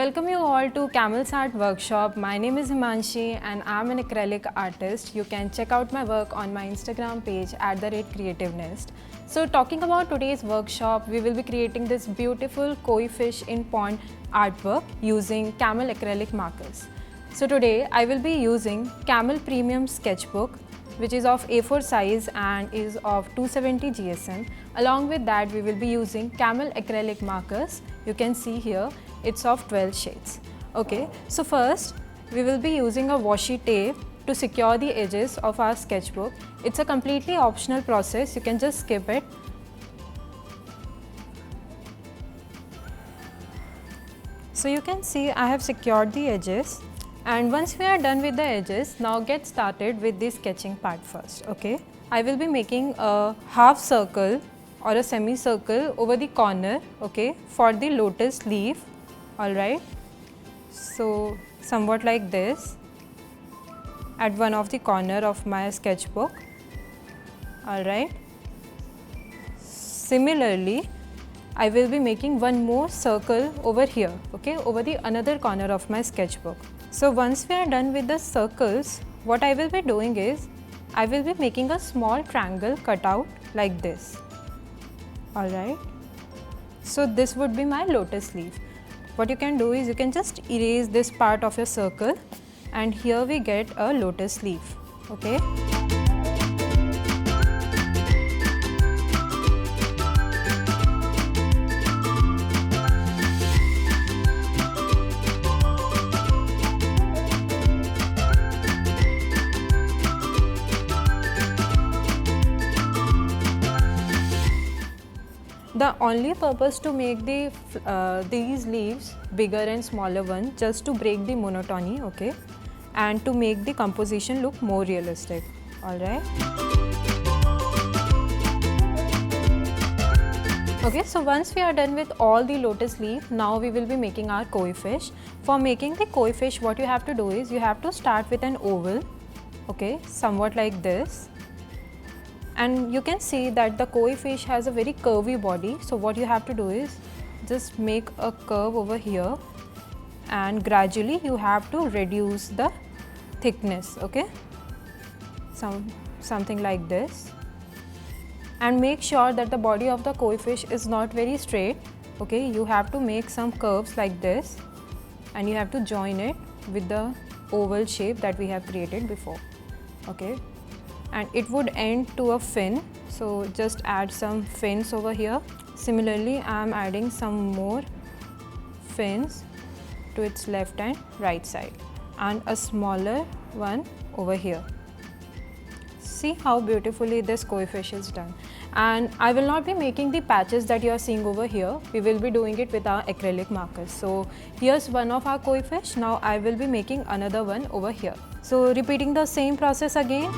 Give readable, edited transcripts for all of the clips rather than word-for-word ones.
Welcome you all to Camel's Art Workshop. My name is Himanshi and I'm an acrylic artist. You can check out my work on my Instagram page @creativenest. So talking about today's workshop, we will be creating this beautiful koi fish in pond artwork using Camel Acrylic Markers. So today I will be using Camel Premium Sketchbook, which is of A4 size and is of 270 GSM. Along with that, we will be using Camel Acrylic Markers. You can see here, it's of 12 shades. Okay, so first we will be using a washi tape to secure the edges of our sketchbook. It's a completely optional process, you can just skip it. So you can see I have secured the edges. And once we are done with the edges, now get started with the sketching part first, okay? I will be making a half circle or a semicircle over the corner, okay, for the lotus leaf, alright? So, somewhat like this at one of the corner of my sketchbook, alright? Similarly, I will be making one more circle over here, okay, over the another corner of my sketchbook. So once we are done with the circles, what I will be doing is, I will be making a small triangle cutout like this, alright. So this would be my lotus leaf. What you can do is, you can just erase this part of your circle and here we get a lotus leaf, okay. The only purpose to make these leaves bigger and smaller one, just to break the monotony, okay, and to make the composition look more realistic, alright. Okay, so once we are done with all the lotus leaf, now we will be making our koi fish. For making the koi fish, what you have to do is, you have to start with an oval, okay, somewhat like this. And you can see that the koi fish has a very curvy body. So what you have to do is, just make a curve over here and gradually you have to reduce the thickness, okay, something like this. And make sure that the body of the koi fish is not very straight, okay. You have to make some curves like this and you have to join it with the oval shape that we have created before, okay. And it would end to a fin, so just add some fins over here. Similarly, I am adding some more fins to its left and right side and a smaller one over here. See how beautifully this koi fish is done. And I will not be making the patches that you are seeing over here. We will be doing it with our acrylic markers. So here's one of our koi fish. Now I will be making another one over here. So repeating the same process again.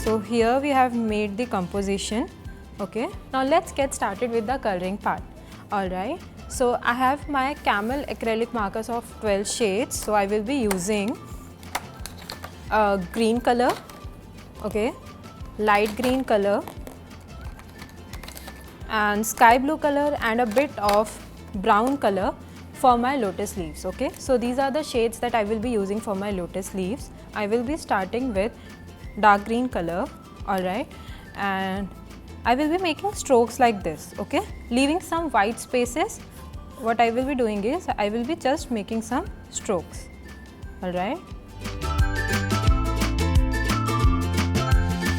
So here we have made the composition, okay. Now let's get started with the coloring part, alright. So I have my Camel Acrylic Markers of 12 shades. So I will be using green color, okay, light green color and sky blue color and a bit of brown color for my lotus leaves, okay. So these are the shades that I will be using for my lotus leaves. I will be starting with dark green color, alright, and I will be making strokes like this, okay, leaving some white spaces. What I will be doing is, I will be just making some strokes, alright,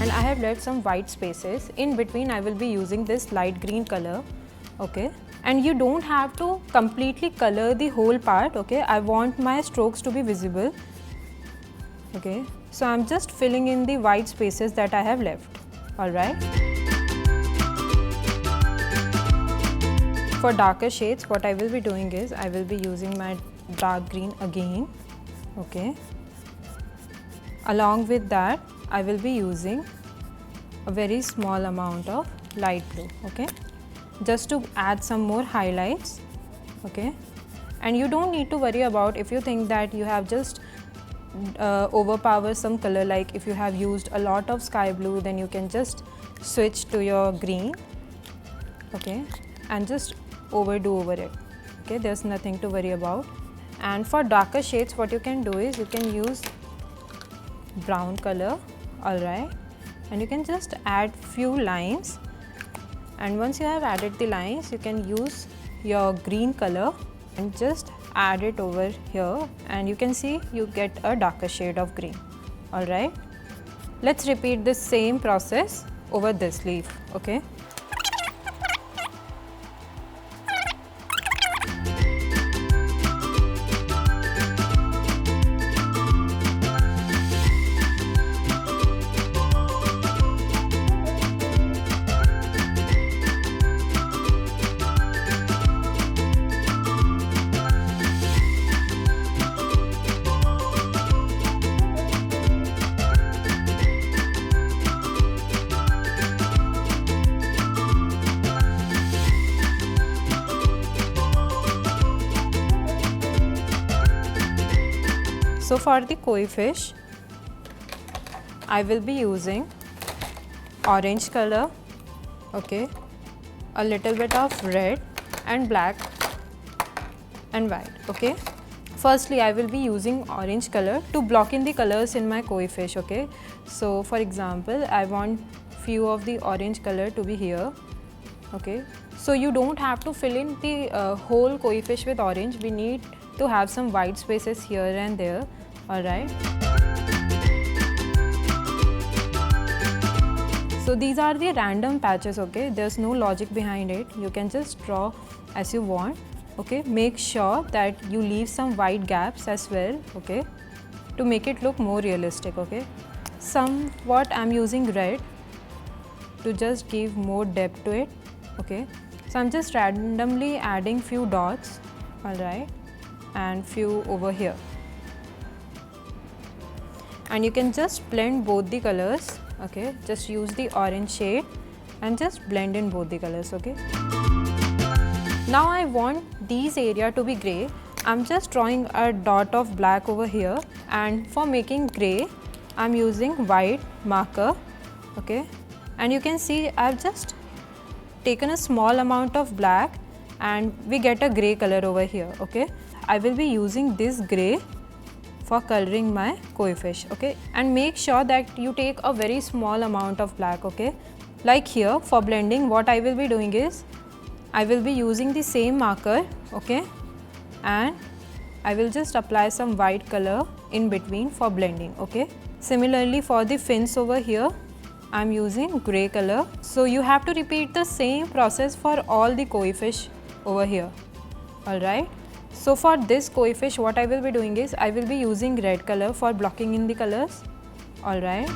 and I have left some white spaces. In between I will be using this light green color, okay, and you don't have to completely color the whole part, okay. I want my strokes to be visible, okay. So I am just filling in the white spaces that I have left, alright. For darker shades, what I will be doing is, I will be using my dark green again, okay. Along with that, I will be using a very small amount of light blue, okay, just to add some more highlights, okay. And you don't need to worry about if you think that you have just overpower some color, like if you have used a lot of sky blue, then you can just switch to your green, okay, and just overdo over it, okay, there's nothing to worry about. And for darker shades, what you can do is you can use brown color, alright, and you can just add few lines, and once you have added the lines, you can use your green color and just add it over here, and you can see you get a darker shade of green, alright. Let's repeat this same process over this leaf, okay. So for the koi fish, I will be using orange color, okay, a little bit of red and black and white, okay. Firstly, I will be using orange color to block in the colors in my koi fish, okay. So for example, I want few of the orange color to be here, okay. So you don't have to fill in the whole koi fish with orange. We need to have some white spaces here and there, alright. So these are the random patches, okay, there's no logic behind it, you can just draw as you want, okay. Make sure that you leave some white gaps as well, okay, to make it look more realistic, okay. Somewhat I'm using red to just give more depth to it, okay. So I'm just randomly adding few dots, alright, and few over here, and you can just blend both the colors, okay. Just use the orange shade and just blend in both the colors, okay. Now I want these area to be grey. I'm just drawing a dot of black over here, and for making grey I'm using white marker, okay, and you can see I've just taken a small amount of black and we get a grey color over here, okay. I will be using this grey for coloring my koi fish, okay, and make sure that you take a very small amount of black, okay. Like here for blending, what I will be doing is I will be using the same marker, okay, and I will just apply some white color in between for blending, okay. Similarly for the fins over here, I'm using grey color. So you have to repeat the same process for all the koi fish over here, alright. So for this koi fish, what I will be doing is I will be using red color for blocking in the colors, alright.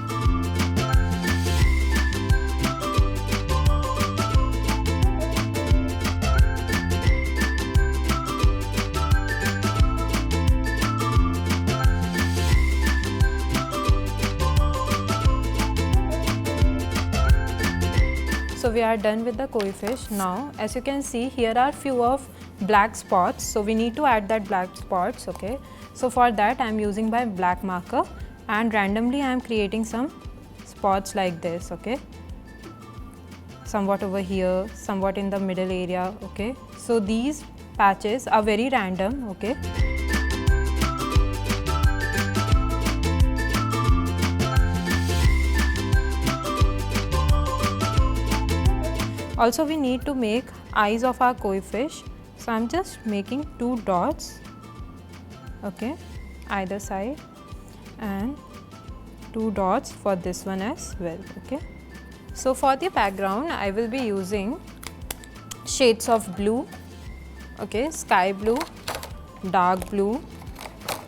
So we are done with the koi fish. Now as you can see, here are few of black spots, so we need to add that black spots, okay. So for that I am using my black marker and randomly I am creating some spots like this, okay, somewhat over here, somewhat in the middle area, okay. So these patches are very random, okay. Also we need to make eyes of our koi fish, so I'm just making 2 dots, okay, either side, and 2 dots for this one as well, okay. So for the background I will be using shades of blue, okay, sky blue, dark blue,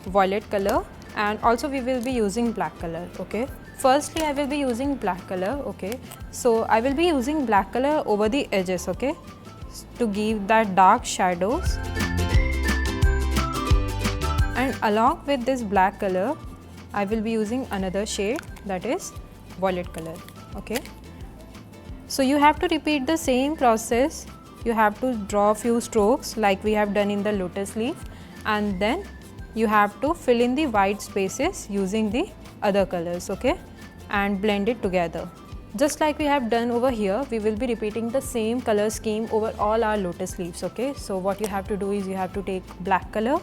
violet color, and also we will be using black color, okay. Firstly I will be using black color, okay. So I will be using black color over the edges, okay, to give that dark shadows, and along with this black color I will be using another shade, that is violet color, okay. So you have to repeat the same process. You have to draw few strokes like we have done in the lotus leaf, and then you have to fill in the white spaces using the other colors, okay, and blend it together. Just like we have done over here, we will be repeating the same color scheme over all our lotus leaves, okay. So what you have to do is you have to take black color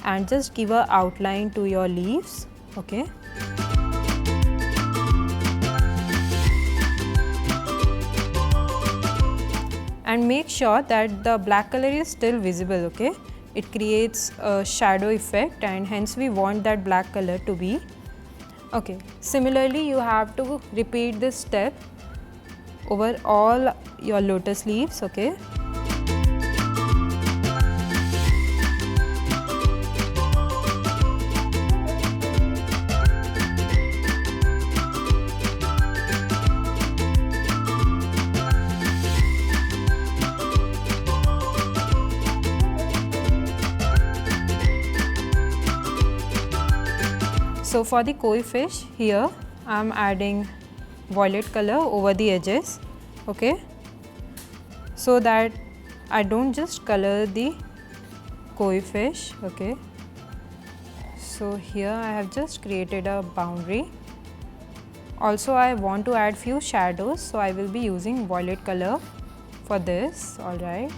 and just give a outline to your leaves, okay. And make sure that the black color is still visible, okay. It creates a shadow effect and hence we want that black color to be, okay. Similarly, you have to repeat this step over all your lotus leaves, okay. So for the koi fish, here I am adding violet color over the edges, okay, so that I don't just color the koi fish, okay. So here I have just created a boundary. Also I want to add few shadows, so I will be using violet color for this, alright.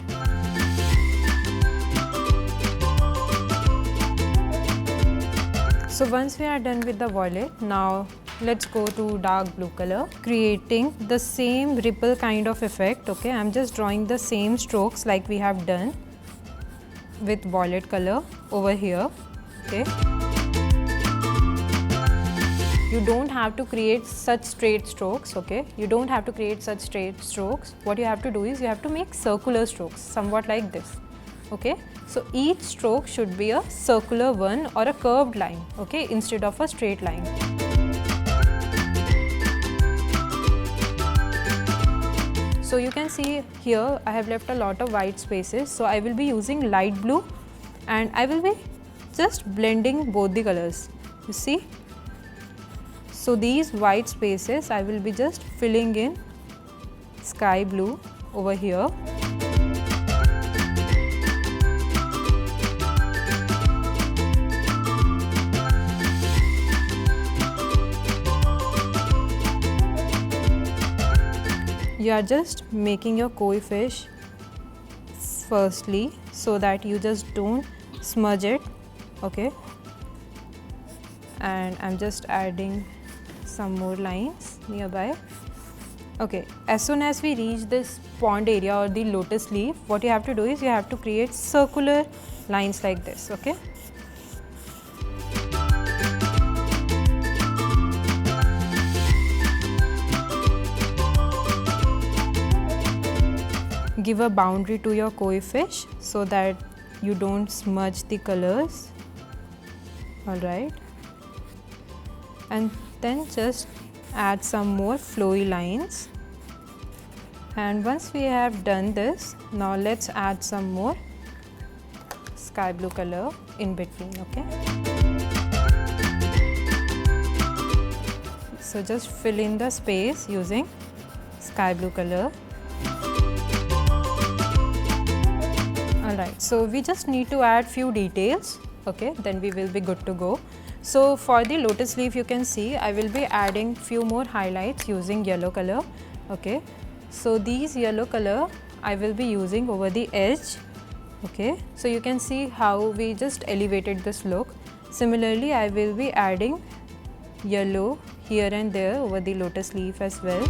So once we are done with the violet, now let's go to dark blue color, creating the same ripple kind of effect, okay. I'm just drawing the same strokes like we have done with violet color over here, okay. You don't have to create such straight strokes, okay. You don't have to create such straight strokes. What you have to do is you have to make circular strokes, somewhat like this, okay. So each stroke should be a circular one or a curved line, okay, instead of a straight line. So you can see here I have left a lot of white spaces, so I will be using light blue and I will be just blending both the colors, you see. So these white spaces I will be just filling in sky blue over here. You are just making your koi fish firstly so that you just don't smudge it, okay. And I'm just adding some more lines nearby, okay. As soon as we reach this pond area or the lotus leaf, what you have to do is you have to create circular lines like this, okay. Give a boundary to your koi fish so that you don't smudge the colors, alright. And then just add some more flowy lines. And once we have done this, now let's add some more sky blue color in between, okay. So just fill in the space using sky blue color. Alright, so we just need to add few details, okay, then we will be good to go. So for the lotus leaf, you can see I will be adding few more highlights using yellow color, okay. So these yellow color I will be using over the edge, okay. So you can see how we just elevated this look. Similarly, I will be adding yellow here and there over the lotus leaf as well.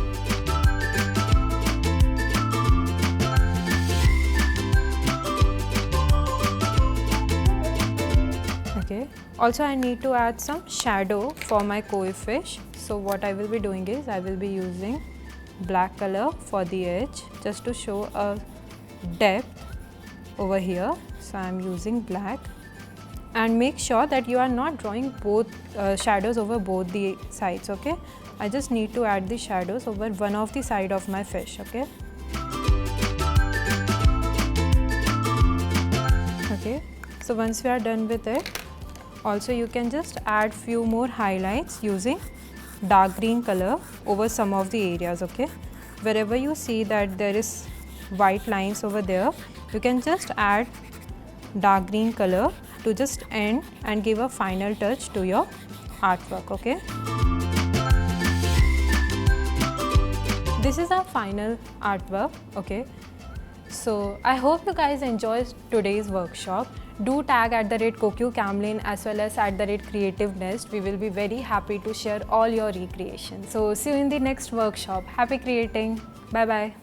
Okay. Also I need to add some shadow for my koi fish. So what I will be doing is I will be using black color for the edge just to show a depth over here. So I am using black, and make sure that you are not drawing both shadows over both the sides, okay. I just need to add the shadows over one of the side of my fish, okay. Okay, so once we are done with it, also you can just add few more highlights using dark green color over some of the areas, okay. Wherever you see that there is white lines over there, you can just add dark green color to just end and give a final touch to your artwork. Okay. This is our final artwork. Okay. So I hope you guys enjoyed today's workshop. Do tag @CoQCamelin as well as @Creative Nest. We will be very happy to share all your recreations. So see you in the next workshop. Happy creating. Bye bye.